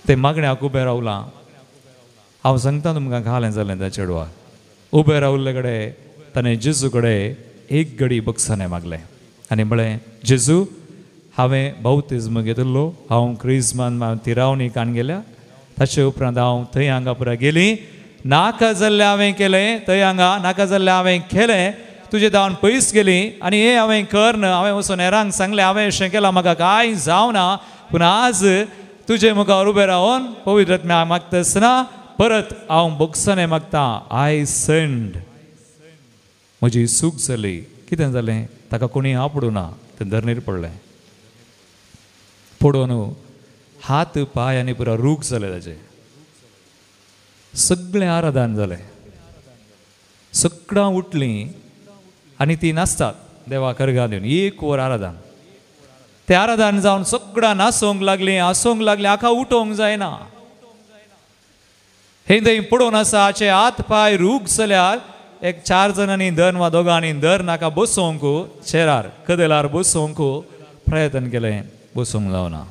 ते मागण्याक उबें रावलां. हांव सांगता तुमकां घालें जालें त्या चेडवाक. उबें रावल्ले कडेन ताणें जेजू कडेन एक घडी बक्षाने मागलें आनी म्हळें, जेजू हांवें बावतिस्म घेतिल्लो, हांव क्रिस्मान तिरावणी काण गेल्या, ताचे उपरांत हांव थंय हांगा पुरा गेलीं, नाका जाल्लें हांवें केलें, थंय हांगा नाका जाल्लें हांवें केलें, तुजे धांवन पयस गेलीं आनी हें हांवें करना, हांवें वचून हेरांक सांगलें हांवें अशें केलां, म्हाका कांय जावना, पूण आज तुजे मुखार उबें रावन पवित्र आत्म्या मागता आसतना परत हांव बक्षाने मागतां, आय सेंड. म्हजी चूक जाली. कितें जालें? ताका कोणी आपडूं ना, तें धरणीर पडलें. पडोवन हात पांय आनी पुरो रूख जाले ताचे. सगळें आराधन जालें. सगळां उठलीं आनी ती नाचतात देवाक अर्घां दिवन. एक वर आराधन. तें आराधन जावन सगळां नाचोंक लागलीं, हांसोंक लागलीं, आखा उठोवंक जायना. हे थंय पडोवन आसा, हाचे हात पांय रूख जाल्यार एक 4 जाणांनी धर वा दोगांनी धर नाका बसोवंक चेरार कदेलार बसोवंक प्रयत्न केलें, बसोवंक जावना.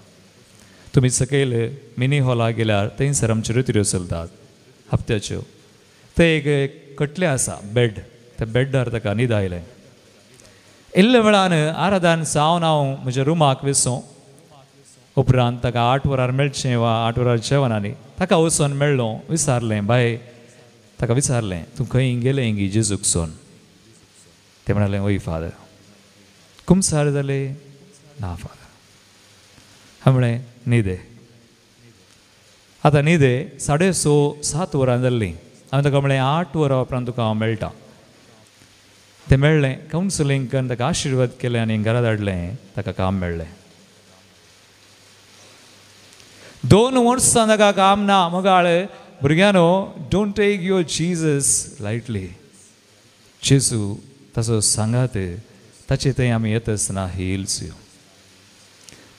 तुमी सकयल मिनी हॉलाक गेल्यार थंयसर आमच्यो रित्र्यो चलतात हप्त्याच्यो. थंय एक कटलें आसा बेड, त्या बेड्डार ताका न्हीद आयलें. इल्ले वेळान आराधन जावन हांव म्हज्या रुमाक वचूं, उपरांत ताका 8 वरार मेळचें वा 8 वरार जेवणांनी ताका वचून मेळ्ळो. विचारलें, बाय ताका विचारलें, तूं खंय गेलें गी जेजूक सोन? तें म्हणालें, वय फादर. कुमसार जाले? ना फादर. हांवें म्हळें, न्हिदे. आतां न्हिदे 6:30-7 वरां जाल्लीं. हांवें ताका म्हळें 8 वरां उपरांत तुका हांव मेळटा. तें मेळ्ळें, कावन्सिलींग करून ताका आशिर्वाद केलें आनी घरा धाडलें, ताका काम मेळ्ळें. 2 वर्सां ताका काम ना. मोगाळ भुरग्यानो, don't take your Jesus lightly. जेजू ताचो सांगात, ताचे थंय आमी येता आसतना हिल्स यू.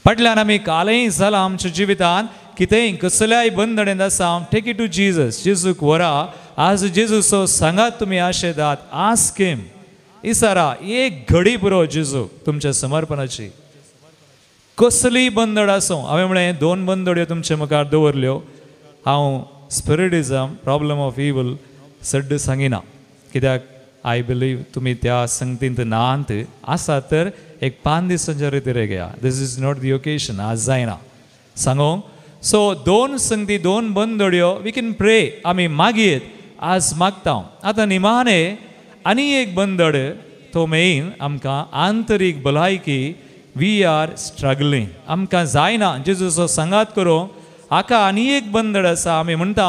फाटल्यान आमी कालय जालां आमच्या जिवितांत कितेंय कसल्याय बंदणेंत आसा, टेक इट टू जीजस. जेजूक व्हरा. आज जेजूचो सांगात तुमी आशेतात, आस्क हिम. इसारा एक घडी पुरो जेजूक तुमच्या समर्पणाची. कसली बंदड आसूं. हांवें म्हळें 2 बंदड्यो तुमच्या मुखार दवरल्यो. हांव स्पिरिटिझम, प्रॉब्लम ऑफ इवल सड्ड सांगिना, कित्याक आय बिलीव तुमी त्या संगतींत नात. आसा तर एक 5 दिसांच्या रितीर घेया. दिस इज नॉट दी ओकेशन. आज जायना सांगो. सो 2 संगती, 2 बंदड्यो, वी कॅन प्रे. आमी मागीत आज मागता. आतां निमाणे आनी एक बंदड तो मेन आमकां आंतरीक भलायकी. We are struggling. आमकां जायना जेजूचो सांगात करूंक. आका आनी एक बंदड आसा. आमी म्हणटा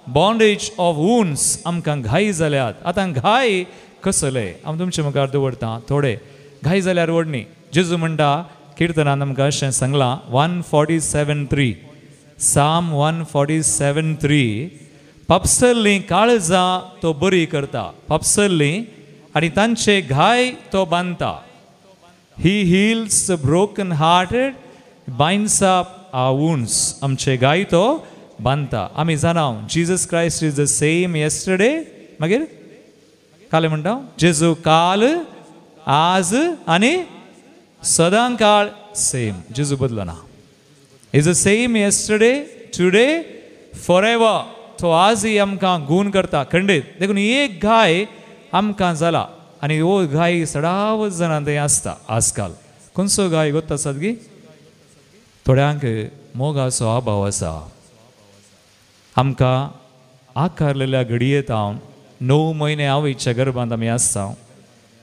बॉन्डेज ऑफ वुन्स. आमकां घाई जाल्यात. आतां घाय कसले हांव तुमच्या मुखार दवरतां. थोडे घाई जाल्यार व्हडणी. जेजू म्हणटा किर्तनान आमकां अशें सांगलां 147:3. साम 147:3. पापसल्लीं काळजां तो बरी करता. पापसल्लीं आनी तांचे घाय तो बांदता. He heals the broken hearted, binds up our wounds. आमचे घाय तो बांदता. आमी जाणा Jesus Christ is the same yesterday. मागीर काले म्हणटा जेजू काल, आज आनी सदां काळ सेम. जेजू बदलना. Is the same yesterday, today, forever. तो आजय आमकां गूण करता. खंडीत देखून एक घाय आमकां जाला आनी हो घाय सडावत जाणां थंय आसता आजकाल. खंयचो घाय गोत आसात गी? थोड्यांक मोगाचो अभाव आसा. आमकां आकारलेल्या घडयेंत 9 म्हयने आवयच्या गर्भांत आमी आसता.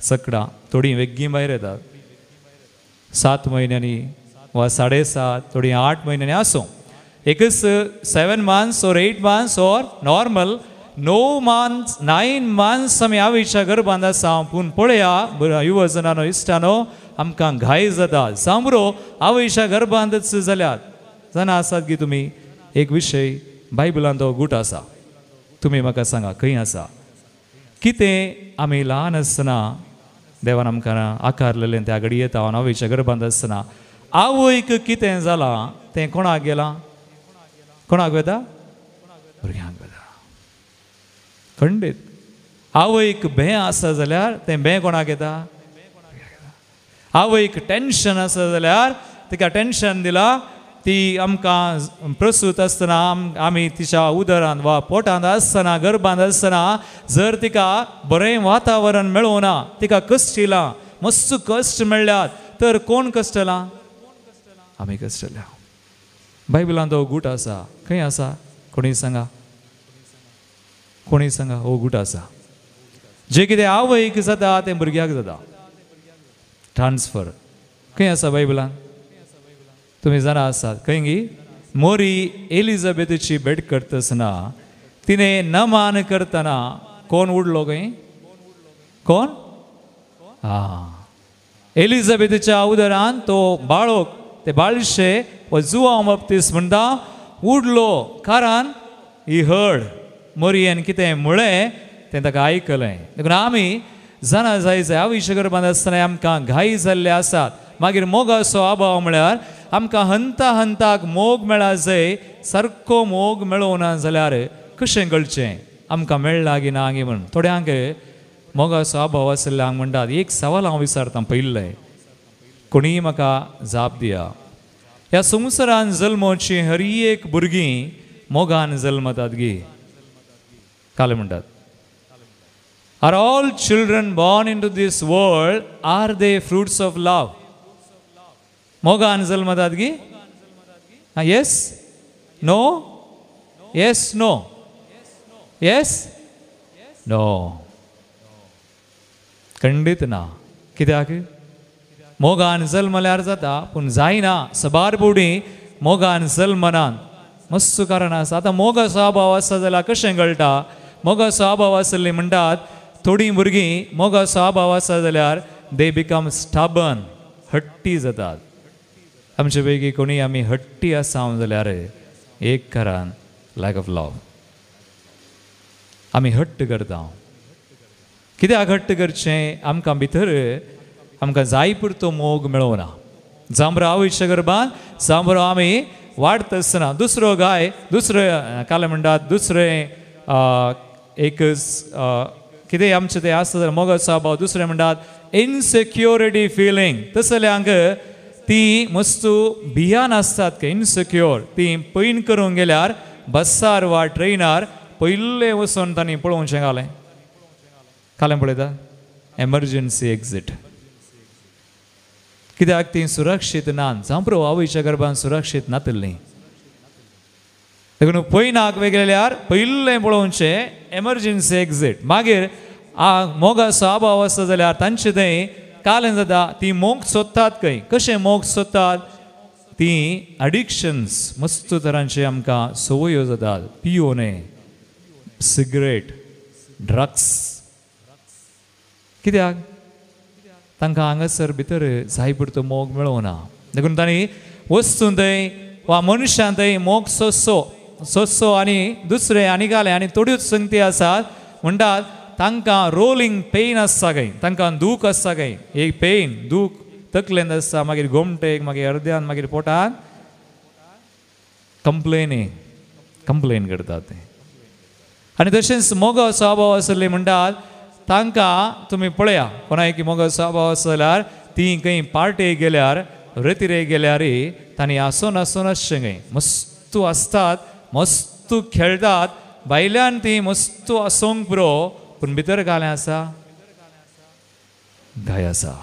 सकडां थोडीं वेग्गीं भायर येतात. 7 म्हयन्यांनी वा 7.5, थोडीं 8 म्हयन्यांनी आसूं. एकच 7 months or 8 months or normal 9 months आमी आवयच्या गर्भांत आसा. पूण पळया युवजनानो, इश्टानो, आमकां घाय जाता. सांबरो आवयच्या गर्भांतच जाल्यात. जाणा आसात की तुमी एक विशय बायबलांत तो गूट आसा. तुमी म्हाका सांगा खंय आसा? कितें आमी ल्हान आसतना देवान आमकां आकारलेलें त्या घडयेंत आवयच्या गर्भांत आसतना आवयक कितें जालां तें कोणाक गेलां? कोणाक वेता? भुरग्यांक वेता. खंडीत आवयक भें आसा जाल्यार तें भें कोणाक येता? आवयक टेन्शन आसा जाल्यार तिका टेन्शन दिलां ती आमकां प्रसूत आसतना आमी तिच्या उदरांत वा पोटांत आसतना गर्भांत आसतना जर तिका बरें वातावरण मेळूं ना, तिका कश्ट येयलां, मस्त कश्ट मेळ्ळ्यात, तर कोण कश्टलां? आमी कश्टल्या. बायबलांत हो गूट आसा. खंय आसा? कोणी सांगा, कोणी सांगा. हो गूट आसा. जे कितें आवयक जाता तें भुरग्याक जाता. ट्रान्सफर खंय आसा बायबलांत? तुम्ही जाणा आसात खंय गी? मोरी एलिझाबेथची भेट करतना तिने न मान करतना कोण उडलो खंय? कोण? एलिझाबेथच्या उदरांत तो बाळोक, ते बाळशे व जुवांव बाप्तीस म्हणटा उडलो, कारण ही हर्ड मोरयेन कितें म्हळें तें ताका आयकलें. देखून आमी जाणा जायचे आयुश्य गर्भांत आसतना आमकां घाई जाल्ले आसात. मागीर मोगाचो अभाव म्हळ्यार आमकां हंता हंताक मोग मेळा जाय, सारको मोग मेळों ना जाल्यार कशें कळचें आमकां मेळ्ळा की ना गे म्हण. थोड्यांक मोगाचो अभाव आशिल्ल्यांक म्हणटात. एक सवाल हांव विचारतां पयलें, कोणीय म्हाका जाप दिया. ह्या संवसारांत जल्मोवची हर एक भुरगीं मोगान जल्मतात गे. काले म्हणटात, are all children born into this world are they fruits of love? मोगान जल्मतात गी? Yes? No? Yes? No? Yes? No? खंडीत ना. कित्याक? मोगान जल्मल्यार जाता, पूण जायना. सबार बुडी मोगान जल्मनात. मस्त कारण आसा. आतां मोगाचो अभाव आसा जाल्यार कशें कळटा? मोगाचो अभाव आसली म्हणटात थोडीं भुरगीं मोगाचो अभाव आसा जाल्यार दे बिकम स्टबर्न, हट्टी जातात. आमचे पैकी कोणी आमी हट्टी आसांव जाल्यार एक कारण लॅक ऑफ लव. आमी हट्ट करता. कित्याक हट्ट करचें? आमकां भितर आमकां जाय पुरतो मोग मेळोना. जांबरो आवयच्या गर्भांत जांबरो आमी वाडत आसतना दुसरो गाय, दुसरें काले म्हणटात दुसरें एकच कितें आमचें तें आसता जाल्यार मोगाचो अभाव. दुसरें म्हणटात इनसेक्युरिटी फिलींग. तसल्यांक ती मस्त भियान आसतात की इनसेक्युअर. ती पैन करूंक गेल्यार बसार वा ट्रेनार पयलें वचून तांणी पळोवचें घालें. कालें पळयता एमर्जन्सी एक्झीट. कित्याक ती सुरक्षीत नात. जांबरो आवयच्या गर्भांत सुरक्षीत नातलीं. देखून पैनाक वेगळ्यार पयलें पळोवचें एमर्जन्सी एक्झीट. मागीर मोगाचो अभाव आसा जाल्यार तांचे थंय कालें जाता. ती मोग सोदतात खंय? कशें मोग सोदतात? ती एडिक्शन्स मस्त तरांचे आमकां संवयो जातात. पियोने, सिगरेट, ड्रग्स. कित्याक? तांकां हांगासर भितर जाय पुरतो मोग मेळोना. देखून तांणी वस्तू थंय वा मनशां थंय मोग सोदचो आनी दुसरें आनी घालें. आनी थोड्योच संगती आसात म्हणटात तांकां रोलिंग पेन आसता खंय, तांकां दूख आसता खंय. एक पेन दूख तकलेंत आसता, मागीर गोमटेक, मागीर अर्द्यान, मागीर पोटान कंप्लेन करतात ते. आनी तशेंच मोगाचो अभाव आसले म्हणटात तांकां तुमी पळया, कोणायकी मोगाचो अभाव आसा जाल्यार ती खंय पार्टेक गेल्यार रेतिरेक गेल्यारय तांणी आसून आसचें खंय. मस्त आसतात, मस्त खेळटात, भायल्यान ती मस्त आसूंक पुरो, पूण भितर कालें आसा, घाय आसा,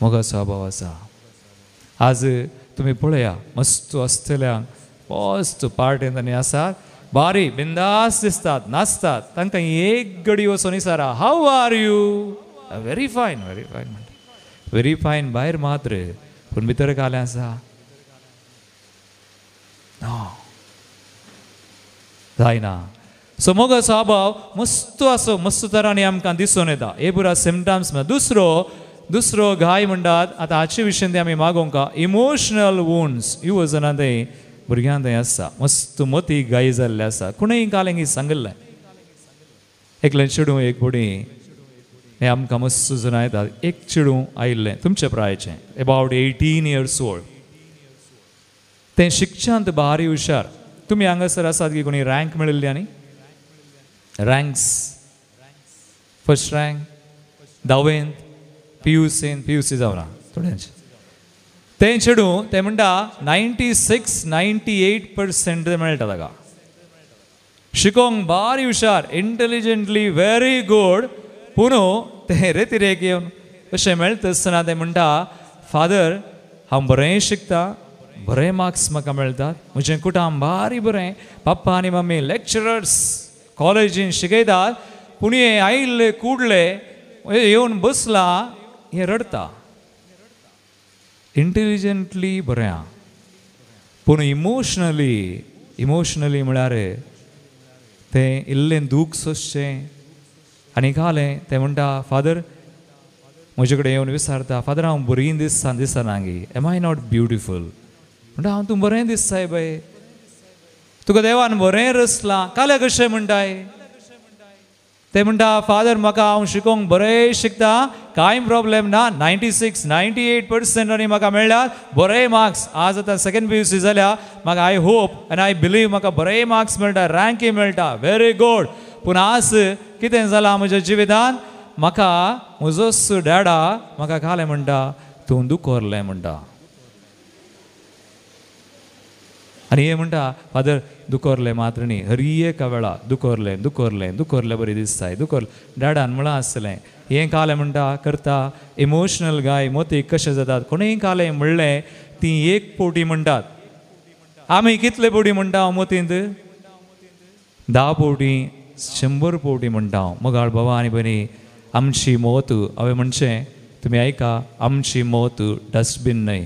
मोगाचो अभाव आसा. आज तुमी पळया मस्त आसतल्यांक मस्त पार्टेन तांणी आसात, बारी बिंदास दिसतात, नाचतात. तांकां एक घडी वचून विचारा हाव आर यू? व्हेरी फायन, व्हेरी फायन म्हणटा. व्हेरी फायन भायर मात्र, पूण भितर कालें आसा, जायना. सो मोगाचो अभाव मस्त आसो, मस्त तरांनी आमकां दिसून येता. हे पुरा सिम्टम्स. दुसरो घाय म्हणटात, आतां हाचे विशयी आमी मागोवंक इमोशनल वुंड्स. ह्यो वचना थंय भुरग्यां थंय आसा, मस्त मोती घाई जाल्ले आसा. कोणूय कालें सांगलें एकलें चेडूं एक बुडी, हें आमकां मस्त जाणा येता. एक चेडूं आयिल्लें तुमचे प्रायेचें, अबावट 18 years old. तें शिक्षांत भारी हुशार. तुमी हांगासर आसात की कोणी रँक मेळिल्ली? आनी रँक्स, फर्स्ट रँक, 10वींत, PUC जावना थोड्यांचे. ते चेडू ते म्हणटा 96-98% ते मेळटा ताका शिकोंक बारी हुशार इंटेलिजंटली व्हेरी गुड पूण ते रेतीरेक येवन कशें मेळटा आसतना ते म्हणटा फादर हांव बरें शिकता बरे मार्क्स म्हाका मेळटात म्हजें कुटुंब बारी बरें पप्पा आनी मम्मी लेक्चरर्स कॉलेजीन शिकयतात पूण हे आयिल्ले कुडले येवन बसला हे रडता इंटेलिजंटली बरें पूण इमोशनली म्हळ्यार तें इल्लें दूख सोंसचें आनी कालें तें म्हणटा फादर म्हजे कडेन येवन विचारता फादर हांव बरीं दिसना गे एम आय नॉट ब्युटिफूल म्हणटा हांव तूं बरें दिसताय बाय तुका देवान बरें रचलां काले कशें म्हणटाय ते म्हणटा फादर म्हाका हांव शिकोंक बरें शिकता कांय प्रॉब्लेम ना 96-98% आनी म्हाका मेळ्ळ्यात बरे मार्क्स आज आतां सेकंड PUC जाल्या म्हाका आय होप आनी आय बिलीव म्हाका बरे मार्क्स मेळटा रँकी मेळटा व्हेरी गुड पूण आज कितें जालां म्हज्या जिवितांत म्हाका म्हजोच डॅडा म्हाका कालें म्हणटा तूं दुखोरलें म्हणटा आनी हे म्हणटा फादर दुखोरलें मात्र न्ही हर एका वेळा दुखोरलें बरी दिसताय दुखोरलें डॅडान म्हळां आसलें हें कालें म्हणटा करता इमोशनल गाय मोतीक कशें जातात कोणेंय कालें म्हणलें ती एक पोटी म्हणटात आमी कितले पोटी म्हणटा हांव मोतींत 10 पोटी 100 पोटी म्हणटा हांव मोगाळ बाबा आनी भयणी आमची मोत हांवें म्हणचें तुमी आयका आमची मोत डस्टबीन न्हय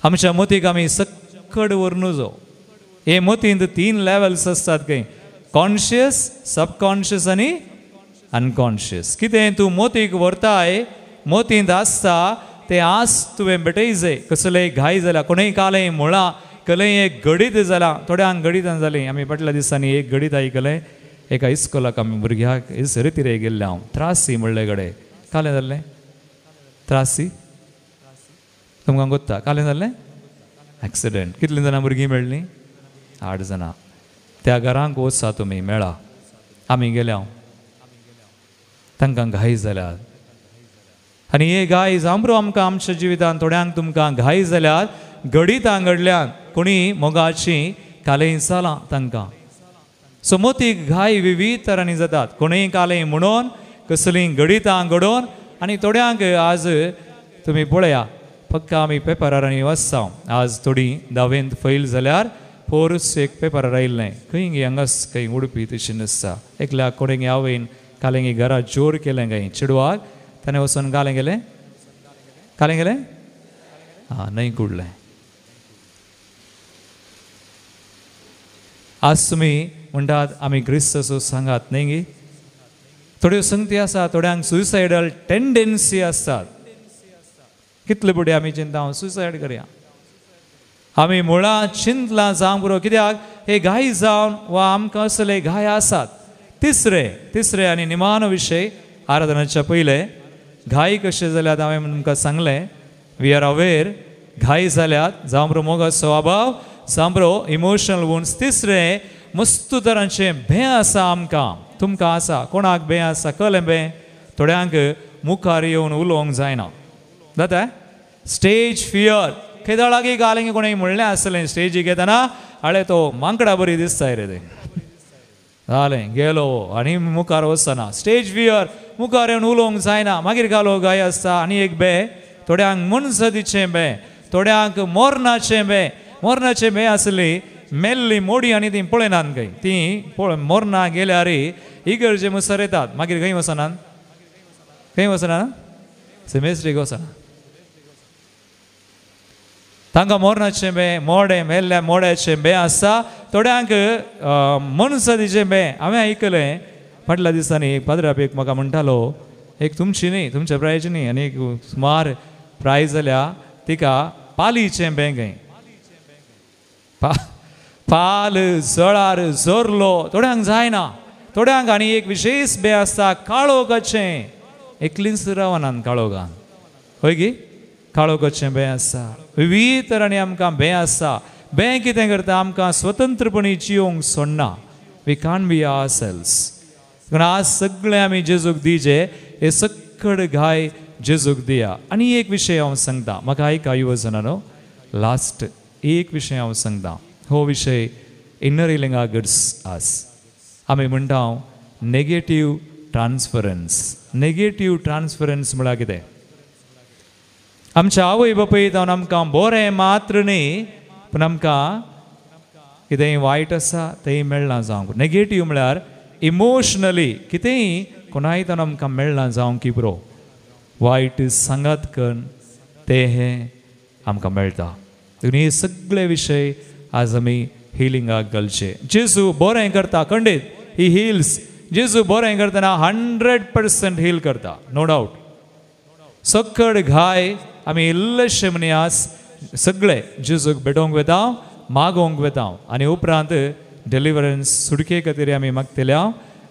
आमच्या मोतीक आमी सकड व्हरून नजो हे मोतींत 3 लेवल्स आसतात खंय कॉन्शियस सबकॉन्शियस आनी अनकॉन्शियस कितें तूं मोतीक व्हरताय मोतींत आसता तें आज तुवें भेटयचें कसलेय घाय जाल्या कोणेंय कालें मुळां कलें एक गडीत जालां थोड्यांक गडीतान जालीं आमी फाटल्या दिसांनी एक गडीत आयकलें एका इस्कोलाक आमी भुरग्याक रितीरे गेल्ले हांव त्रासी म्हणले गडे कालें जाल्लें त्रासी तुमकां गोत्ता कालें जाल्लें एक्सिडेंट कितलीं जाणां भुरगीं मेळ्ळीं 8 जाणां त्या घरांक वचा तुमी मेळा आमी गेले हांव तांकां घाय जाल्यात आनी हे घाय जांबरो आमकां आमच्या जिवितांत थोड्यांक तुमकां घाय जाल्यात गडीतां घडल्यात कोणी मोगाची कालें जालां तांकां सो मोतीक घाय विविध तरांनी जातात कोणेंय कालें म्हणून कसलीं गडीतां घडोवन आनी थोड्यांक आज तुमी पळया फक्त आमी पेपरार आनी वाचता आज थोडीं 10वेंत फेल जाल्यार फोर्स एक पेपरार आयिल्लें खंय हांगास खंय उडपी तशें नासता एकल्याक कोणें आवयन कालें घरा जोर केलें काय चेडवाक ताणें वचून कालें गेलें न्हय कुडलें आज तुमी म्हणटात आमी क्रिस्तसो सांगात न्हय गे थोड्यो संगती आसा थोड्यांक सुसायडल टेंडन्सी आसतात कितले फुडें आमी चिंता हांव सुसायड करया आमी मुळां चिंतलां जावं पुरो कित्याक हे घाय जावन वा आमकां असले घाय आसात तिसरे आनी निमान विशय आराधनाच्या पयले घाय कशें जाल्यात हांवें तुमकां सांगलें वी आर अवेर घाय जाल्यात जावं पुरो मोगाचो स्वभाव जावं पुरो इमोशनल वुन्स तिसरे मस्त तरांचें भें आसा आमकां तुमकां आसा कोणाक भें आसा कळ्ळें भें थोड्यांक मुखार येवन उलोवंक जायना जाता स्टेज फियर खंय लागीं घालें कोणें म्हणलें आसलें स्टेजीक येताना आळे तो मांकडा बरी दिसताय रे ते जालें गेलो आनी मुखार वचना स्टेज फियर मुखार येवन उलोवंक जायना मागीर घालो गाय आसता आनी एक बे थोड्यांक मनसदीचें बे थोड्यांक मोरनाचें बे आसली मेल्ली मोडी आनी ती पळयनात खंय ती मोरना गेल्यार इगर्जे मुसर येतात मागीर खंय वचना सेमेस्ट्रीक वचना तांकां मोरनाचें बे मेल्ल्या मोड्याचें बे आसता थोड्यांक मनसदीचें बे हांवें आयकलें फाटल्या दिसांनी एक पाद्रापेक म्हाका म्हणटालो एक तुमची न्ही तुमच्या प्रायची न्ही आनी एक सुमार प्रायज जाल्या तिका पालीचें बे खंय पाल जळार जोरलो थोड्यांक जायना थोड्यांक आनी एक विशेश बे आसता काळोखाचें एकलींच रावनात काळोखान हय गे काळोखाचें बें आसा विविध तरांनी आमकां बें आसा बें कितें करता आमकां स्वतंत्रपणी जियोंक सोडना वी कांट बी आवरसेल्व्स आज सगळें आमी जेजूक दिजे हे सकड घाय जेजूक दिया. आनी एक विशय हांव सांगता, म्हाका आयक आयुवजनानो, लास्ट एक विशय हांव सांगता. हो विशय इनर हिलिंगा घडस आस. आमी म्हणटा नेगेटिव्ह ट्रान्सफरन्स. नेगेटिव्ह ट्रान्सफरन्स म्हळ्यार कितें? आमच्या आवय बापायन जावन आमकां बरें मात्र न्ही, पूण आमकां कितेंय वायट आसा तेंय मेळना जावंक. नेगेटिव्ह म्हळ्यार इमोशनली कितेंय कोणाय जावन आमकां मेळना जावंक की पुरो. वायट सांगात करून ते हे आमकां मेळटा. देखून हे सगळे विशय आज आमी हिलिंगाक घालचे. जेजू बरें करता खंडीत, ही हिल्स. जेजू बरें करतना 100% हील करता, नो डावट. सकड घाय आमी इल्लेशे मनियास सगळे जेजूक भेटोवंक वेता, मागोवंक वेता आनी उपरांत डिलिव्हरन्स सुटके खातीर आमी मागतल्या.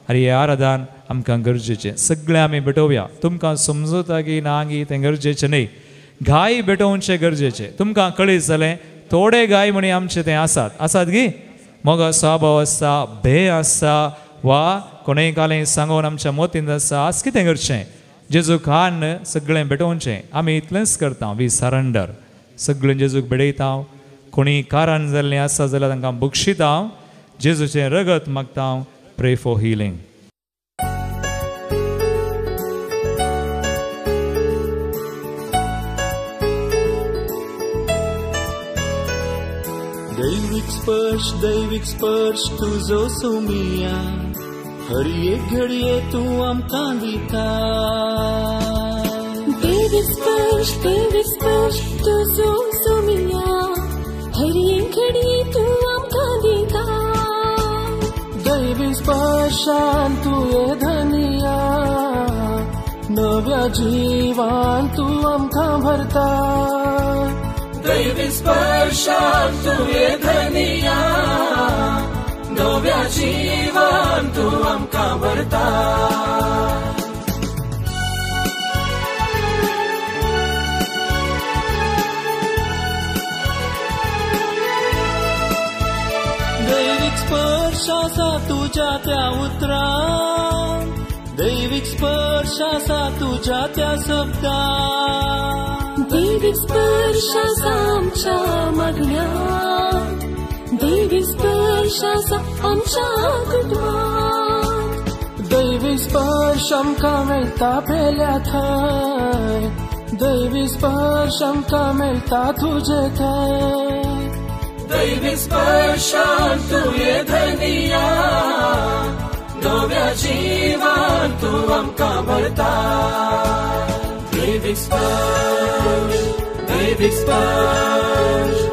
आनी हे आराधन आमकां गरजेचें. सगळे आमी भेटोवया. तुमकां समजता की ना की तें गरजेचें न्ही. घाय भेटोवचें गरजेचें. तुमकां कळीत जालें थोडे घाय म्हणी आमचे तें आसात गी. मोगा स्वभाव आसा, भंय आसा, वा कोणेंय कालें सांगून आमच्या मोतीन आसा, आज कितें करचें? जेजूक हाडन सगळें भेटोवचें. आमी इतलेंच करता. We surrender. सगळें जेजूक भेटयता. कोणी कारण जाल्लीं आसा जाल्यार तांकां बक्षिता. जेजूचें रगत मागता. प्रे फॉर हिलिंग. दैविक स्पर्श तुजो सोमिया, हर एक घडये तूं आमकां दिता. दैविक स्पर्श तुजो सोमिया, हर एक घडये तूं आमकां दिता. दैविक स्पर्शान तुवें धनिया, नव्या जिवान तूं आमकां भरता. दैविक स्पर्शान तुवें धनिया, नव्या जिवान तूं आमकां भरता. दैविक स्पर्श आसा तुज्या त्या उतरां, दैविक स्पर्श आसा तुज्या त्या शब्दां. दैविक स्पर्श आसा आमच्या मागण्यांत, दैविक स्पर्श आसा आमच्या कुटुंबांत. दैविक स्पर्श आमकां मेळटा पेल्या थंय, दैविक स्पर्श आमकां मेळटा तुजे थंय. दैविक स्पर्शान तुवें धनिया, नव्या जिवान तूं आमकां भरता. दैविक स्पर्श, दैविक स्पर्श.